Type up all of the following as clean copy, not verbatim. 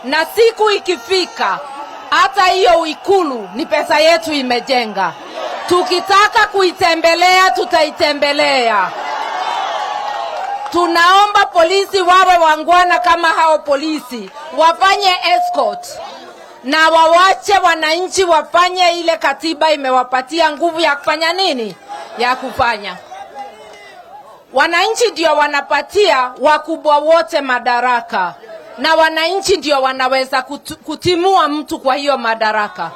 na siku ikifika hata hiyo ikulu ni pesa yetu imejenga. Tukitaka kuitembelea tutaitembelea. Tunaomba polisi wawe wangwana kama hao polisi, wafanye escort na wawache wananchi wafanye ile katiba imewapatia nguvu ya kufanya nini? Ya kufanya. Wananchi ndio wanapatia wakubwa wote madaraka, na wananchi ndio wanaweza kutimua mtu kwa hiyo madaraka.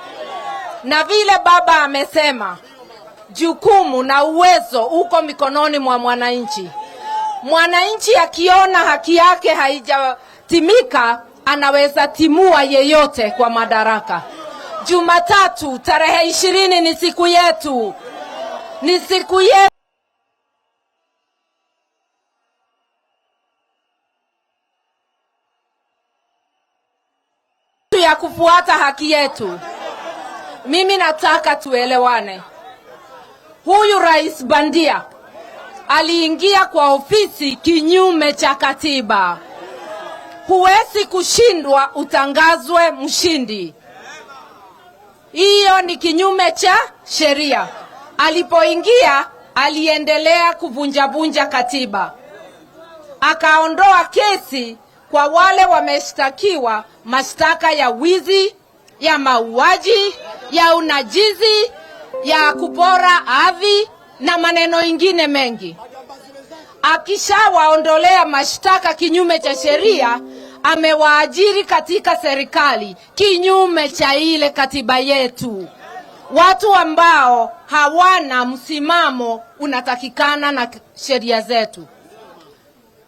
Na vile baba amesema, jukumu na uwezo uko mikononi mwa mwananchi. Mwananchi akiona haki yake haijatimika, anaweza timua yeyote kwa madaraka. Jumatatu tarehe 20 ni siku yetu. Ni siku yetu ya kufuata haki yetu. Mimi nataka tuelewane. Huyu rais bandia aliingia kwa ofisi kinyume cha katiba. Huwezi kushindwa utangazwe mshindi. Hiyo ni kinyume cha sheria. Alipoingia aliendelea kuvunja katiba. Akaondoa kesi kwa wale wameshtakiwa mashtaka ya wizi, ya mauaji, ya unajizi, ya kupora ardhi na maneno ingine mengi. Akishawaondolea mashtaka kinyume cha sheria, amewaajiri katika serikali kinyume cha ile katiba yetu. Watu ambao hawana msimamo unatakikana na sheria zetu.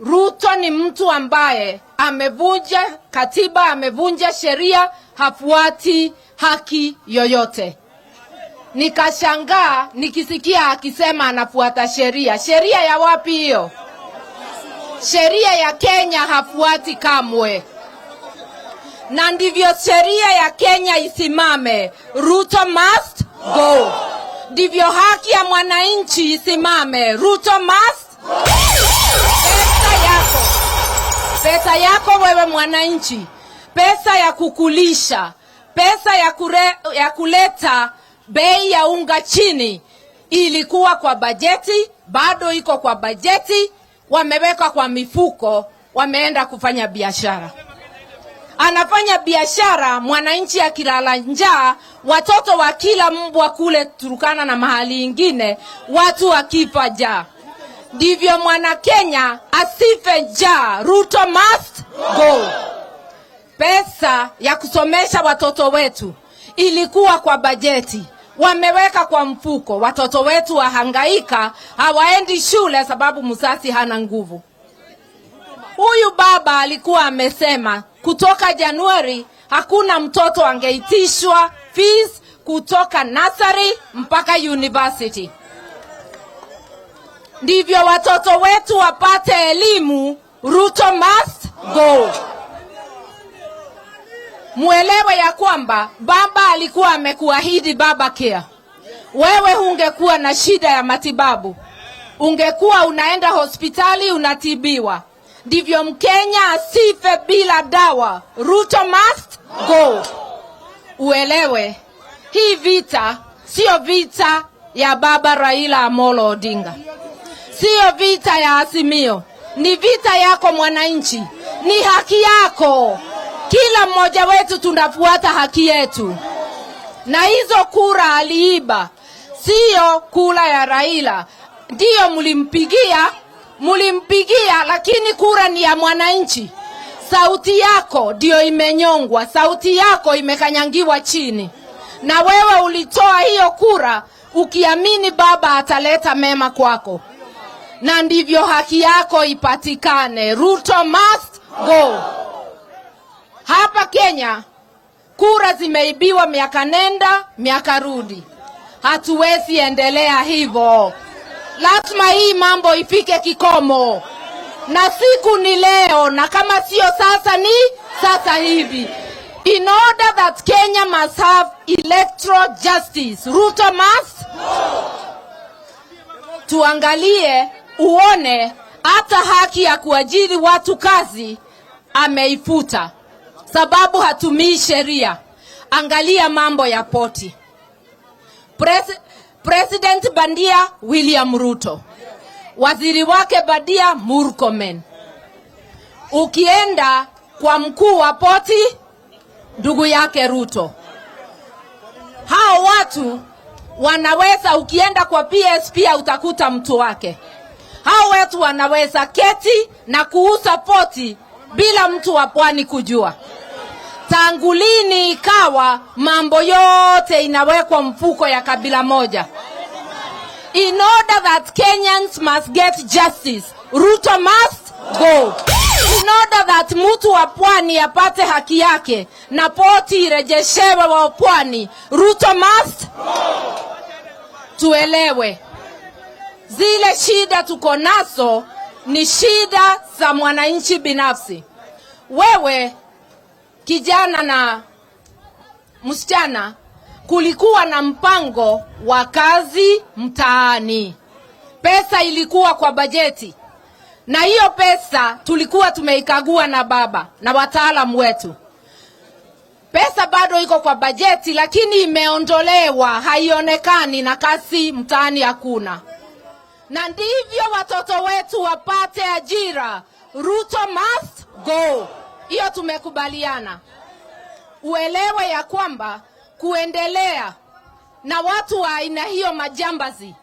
Ruto ni mtu ambaye amevunja katiba, amevunja sheria, hafuati haki yoyote. Nikashangaa nikisikia akisema anafuata sheria. Sheria ya wapi hiyo? Sheria ya Kenya hafuati kamwe. Na ndivyo sheria ya Kenya isimame. Ruto must go. Ndivyo haki ya mwananchi isimame. Ruto must go. Pesa yako wewe mwananchi, pesa ya kukulisha, pesa ya kuleta bei ya unga chini ilikuwa kwa bajeti, bado iko kwa bajeti, wameweka kwa mifuko, wameenda kufanya biashara. Anafanya biashara, mwananchi akilala njaa, watoto wakila mbwa kule Turkana na mahali ingine, watu wakifa njaa. Ndivyo mwana Kenya asife njaa. Ruto must go. Pesa ya kusomesha watoto wetu ilikuwa kwa bajeti, wameweka kwa mfuko. Watoto wetu wahangaika, hawaendi shule sababu mzazi hana nguvu. Huyu baba alikuwa amesema kutoka Januari hakuna mtoto angeitishwa fees kutoka nursery mpaka university. Ndivyo watoto wetu wapate elimu. Ruto must go. Muelewe ya kwamba baba alikuwa amekuahidi baba care. Wewe ungekuwa na shida ya matibabu, ungekuwa unaenda hospitali unatibiwa. Ndivyo Mkenya asife bila dawa. Ruto must go. Uelewe, hii vita sio vita ya baba Raila Amolo Odinga. Sio vita ya Azimio. Ni vita yako mwananchi. Ni haki yako. Kila mmoja wetu tunafuata haki yetu. Na hizo kura aliiba, sio kura ya Raila. Ndio mulimpigia, lakini kura ni ya mwananchi. Sauti yako ndio imenyongwa, sauti yako imekanyangiwa chini. Na wewe ulitoa hiyo kura ukiamini baba ataleta mema kwako. Na ndivyo haki yako ipatikane. Ruto must go. Hapa Kenya kura zimeibiwa miaka nenda miaka rudi. Hatuwezi endelea hivyo. Lazima hii mambo ifike kikomo. Na siku ni leo, na kama sio sasa ni sasa hivi. In order that Kenya must have electoral justice, Ruto must go. Tuangalie uone hata haki ya kuajiri watu kazi ameifuta. sababu hatumii sheria. Angalia mambo ya poti. President bandia William Ruto, waziri wake bandia Murkomen. Ukienda kwa mkuu wa poti, ndugu yake Ruto. Hao watu wanaweza, ukienda kwa PS pia utakuta mtu wake. Hao watu wanaweza keti na kuuza poti bila mtu wa pwani kujua. Tangu lini ikawa mambo yote inawekwa mfuko ya kabila moja? In order that Kenyans must get justice, Ruto must go. In order that mtu wa pwani apate haki yake na poti irejeshewe wa pwani, Ruto must go. Tuelewe, zile shida tuko nazo ni shida za mwananchi binafsi. Wewe kijana na msichana, kulikuwa na mpango wa kazi mtaani. Pesa ilikuwa kwa bajeti. Na hiyo pesa tulikuwa tumeikagua na baba na wataalamu wetu. Pesa bado iko kwa bajeti, lakini imeondolewa, haionekani na kazi mtaani hakuna. Na ndivyo watoto wetu wapate ajira. Ruto must go. Hiyo tumekubaliana. Uelewe ya kwamba kuendelea na watu wa aina hiyo majambazi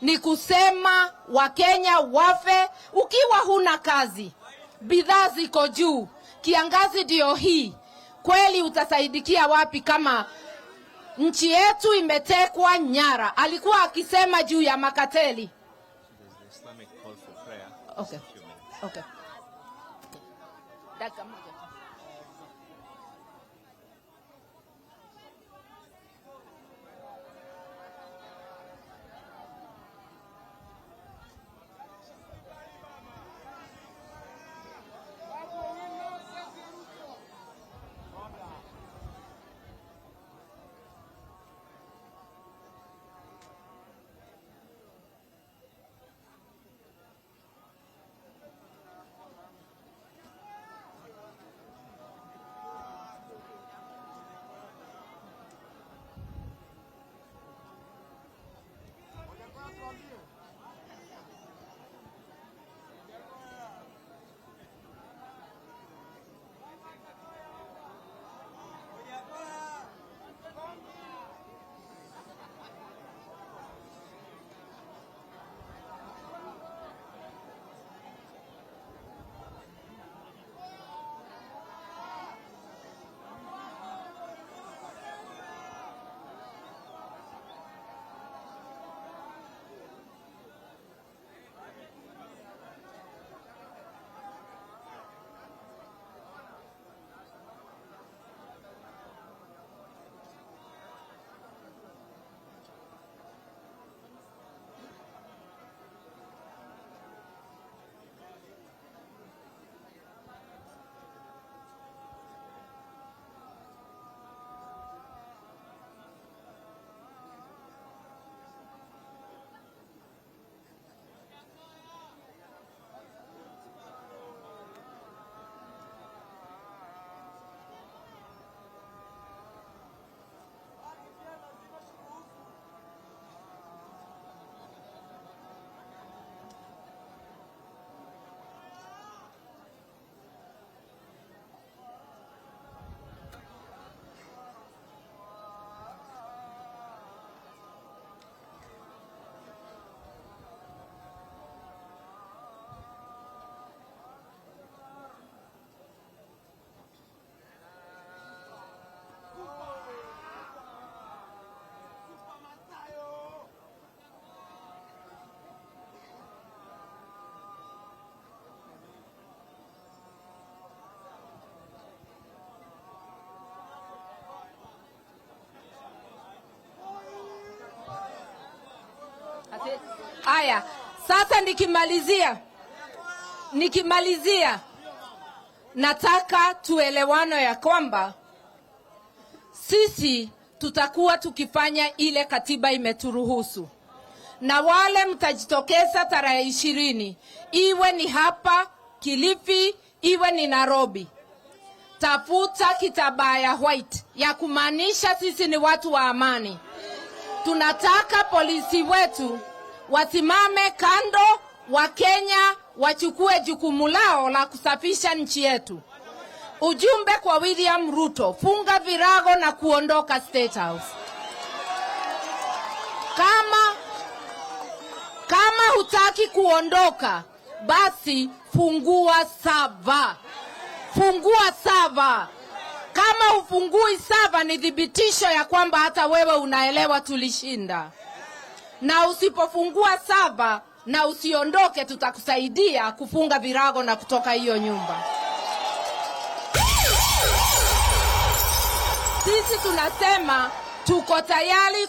ni kusema Wakenya wafe. Ukiwa huna kazi, bidhaa ziko juu, kiangazi ndio hii, kweli utasaidikia wapi kama nchi yetu imetekwa nyara? Alikuwa akisema juu ya makateli. Okay. Okay. Dakika moja. Aya, sasa nikimalizia nataka tuelewano ya kwamba sisi tutakuwa tukifanya ile katiba imeturuhusu. Na wale mtajitokeza tarehe 20, iwe ni hapa Kilifi, iwe ni Nairobi, tafuta kitambaa ya white ya kumaanisha sisi ni watu wa amani. Tunataka polisi wetu wasimame kando, wa Kenya wachukue jukumu lao la kusafisha nchi yetu. Ujumbe kwa William Ruto: funga virago na kuondoka State House. Kama hutaki kuondoka, basi fungua sava. Fungua sava. Kama hufungui sava, ni thibitisho ya kwamba hata wewe unaelewa tulishinda. Na usipofungua sava na usiondoke, tutakusaidia kufunga virago na kutoka hiyo nyumba. Sisi tunasema tuko tayari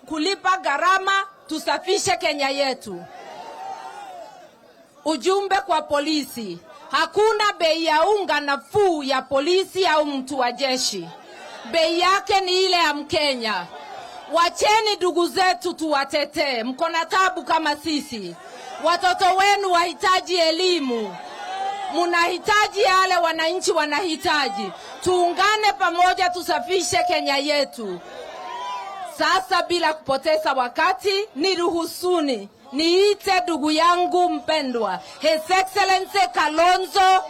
kulipa gharama tusafishe Kenya yetu. Ujumbe kwa polisi: hakuna bei ya unga nafuu ya polisi au mtu wa jeshi. Bei yake ni ile ya Mkenya. Wacheni ndugu zetu tuwatetee. Mko na tabu kama sisi. Watoto wenu wahitaji elimu. Mnahitaji yale wananchi wanahitaji. Tuungane pamoja tusafishe Kenya yetu. Sasa bila kupoteza wakati, niruhusuni niite ndugu yangu mpendwa His Excellency Kalonzo